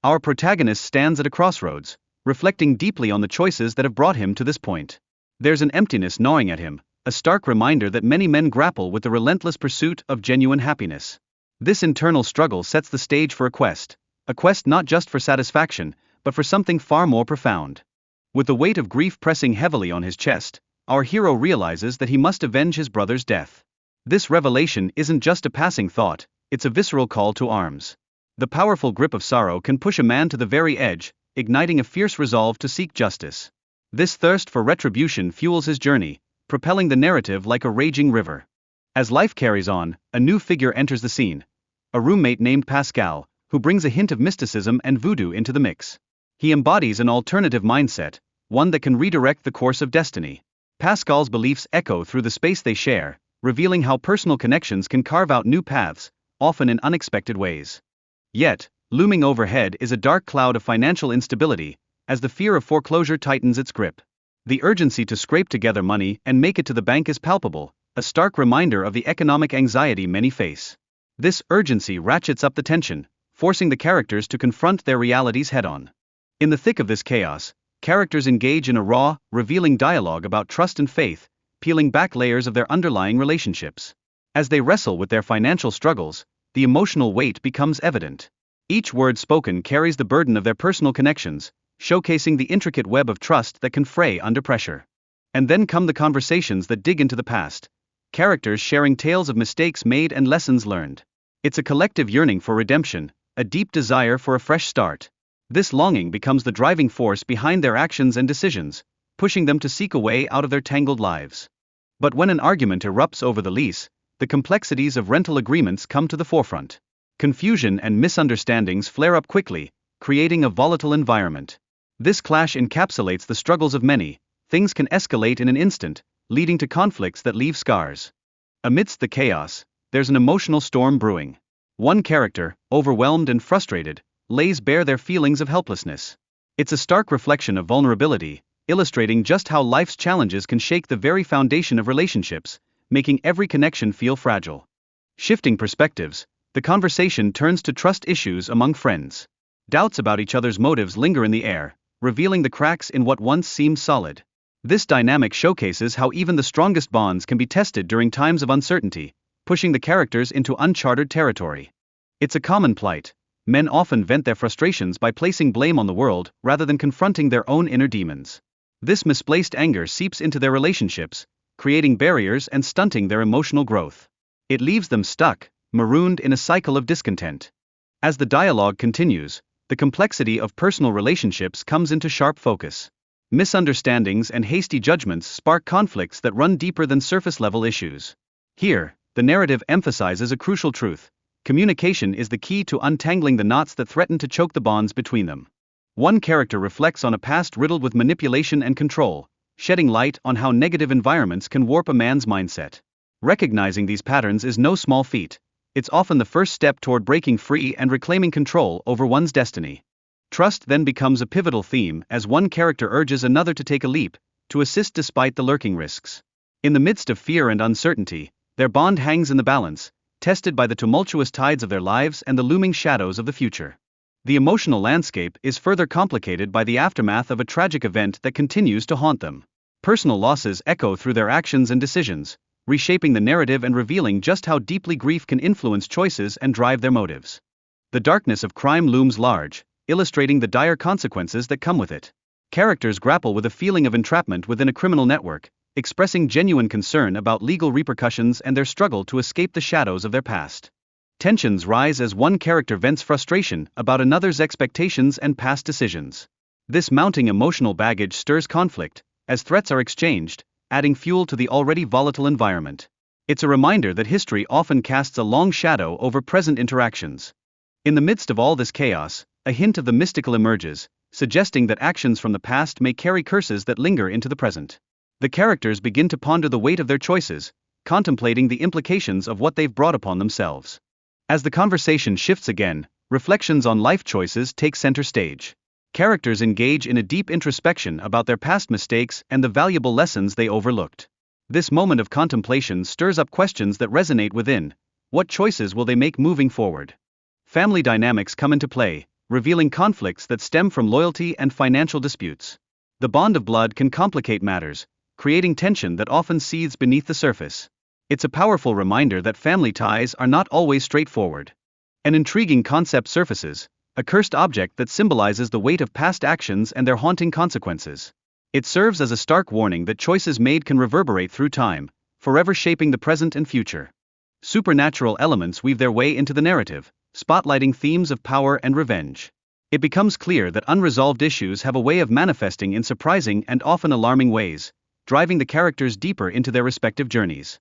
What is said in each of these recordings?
Our protagonist stands at a crossroads, reflecting deeply on the choices that have brought him to this point. There's an emptiness gnawing at him, a stark reminder that many men grapple with the relentless pursuit of genuine happiness. This internal struggle sets the stage for a quest not just for satisfaction, but for something far more profound. With the weight of grief pressing heavily on his chest, our hero realizes that he must avenge his brother's death. This revelation isn't just a passing thought, it's a visceral call to arms. The powerful grip of sorrow can push a man to the very edge, igniting a fierce resolve to seek justice. This thirst for retribution fuels his journey, propelling the narrative like a raging river. As life carries on, a new figure enters the scene, a roommate named Pascal, who brings a hint of mysticism and voodoo into the mix. He embodies an alternative mindset, one that can redirect the course of destiny. Pascal's beliefs echo through the space they share, revealing how personal connections can carve out new paths, often in unexpected ways. Yet, looming overhead is a dark cloud of financial instability, as the fear of foreclosure tightens its grip. The urgency to scrape together money and make it to the bank is palpable, a stark reminder of the economic anxiety many face. This urgency ratchets up the tension, forcing the characters to confront their realities head-on. In the thick of this chaos, characters engage in a raw, revealing dialogue about trust and faith, peeling back layers of their underlying relationships. As they wrestle with their financial struggles, the emotional weight becomes evident. Each word spoken carries the burden of their personal connections, showcasing the intricate web of trust that can fray under pressure. And then come the conversations that dig into the past, characters sharing tales of mistakes made and lessons learned. It's a collective yearning for redemption, a deep desire for a fresh start. This longing becomes the driving force behind their actions and decisions, pushing them to seek a way out of their tangled lives. But when an argument erupts over the lease, the complexities of rental agreements come to the forefront. Confusion and misunderstandings flare up quickly, creating a volatile environment. This clash encapsulates the struggles of many. Things can escalate in an instant, leading to conflicts that leave scars. Amidst the chaos, there's an emotional storm brewing. One character, overwhelmed and frustrated, lays bare their feelings of helplessness. It's a stark reflection of vulnerability, illustrating just how life's challenges can shake the very foundation of relationships, making every connection feel fragile. Shifting perspectives, the conversation turns to trust issues among friends. Doubts about each other's motives linger in the air, revealing the cracks in what once seemed solid. This dynamic showcases how even the strongest bonds can be tested during times of uncertainty, pushing the characters into uncharted territory. It's a common plight. Men often vent their frustrations by placing blame on the world rather than confronting their own inner demons. This misplaced anger seeps into their relationships, creating barriers and stunting their emotional growth. It leaves them stuck, marooned in a cycle of discontent. As the dialogue continues, the complexity of personal relationships comes into sharp focus. Misunderstandings and hasty judgments spark conflicts that run deeper than surface-level issues. Here, the narrative emphasizes a crucial truth. Communication is the key to untangling the knots that threaten to choke the bonds between them. One character reflects on a past riddled with manipulation and control, shedding light on how negative environments can warp a man's mindset. Recognizing these patterns is no small feat. It's often the first step toward breaking free and reclaiming control over one's destiny. Trust then becomes a pivotal theme as one character urges another to take a leap, to assist despite the lurking risks. In the midst of fear and uncertainty, their bond hangs in the balance, tested by the tumultuous tides of their lives and the looming shadows of the future. The emotional landscape is further complicated by the aftermath of a tragic event that continues to haunt them. Personal losses echo through their actions and decisions, reshaping the narrative and revealing just how deeply grief can influence choices and drive their motives. The darkness of crime looms large, illustrating the dire consequences that come with it. Characters grapple with a feeling of entrapment within a criminal network, expressing genuine concern about legal repercussions and their struggle to escape the shadows of their past. Tensions rise as one character vents frustration about another's expectations and past decisions. This mounting emotional baggage stirs conflict, as threats are exchanged, adding fuel to the already volatile environment. It's a reminder that history often casts a long shadow over present interactions. In the midst of all this chaos, a hint of the mystical emerges, suggesting that actions from the past may carry curses that linger into the present. The characters begin to ponder the weight of their choices, contemplating the implications of what they've brought upon themselves. As the conversation shifts again, reflections on life choices take center stage. Characters engage in a deep introspection about their past mistakes and the valuable lessons they overlooked. This moment of contemplation stirs up questions that resonate within. What choices will they make moving forward? Family dynamics come into play, revealing conflicts that stem from loyalty and financial disputes. The bond of blood can complicate matters, creating tension that often seethes beneath the surface. It's a powerful reminder that family ties are not always straightforward. An intriguing concept surfaces, a cursed object that symbolizes the weight of past actions and their haunting consequences. It serves as a stark warning that choices made can reverberate through time, forever shaping the present and future. Supernatural elements weave their way into the narrative, spotlighting themes of power and revenge. It becomes clear that unresolved issues have a way of manifesting in surprising and often alarming ways, driving the characters deeper into their respective journeys.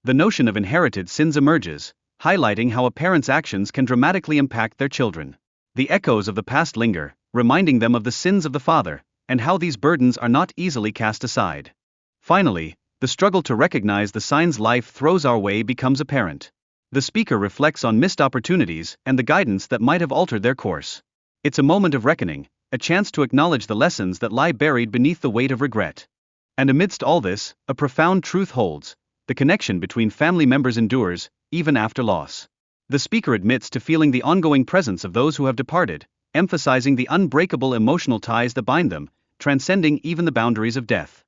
The notion of inherited sins emerges, highlighting how a parent's actions can dramatically impact their children. The echoes of the past linger, reminding them of the sins of the father, and how these burdens are not easily cast aside. Finally, the struggle to recognize the signs life throws our way becomes apparent. The speaker reflects on missed opportunities and the guidance that might have altered their course. It's a moment of reckoning, a chance to acknowledge the lessons that lie buried beneath the weight of regret. And amidst all this, a profound truth holds: the connection between family members endures, even after loss. The speaker admits to feeling the ongoing presence of those who have departed, emphasizing the unbreakable emotional ties that bind them, transcending even the boundaries of death.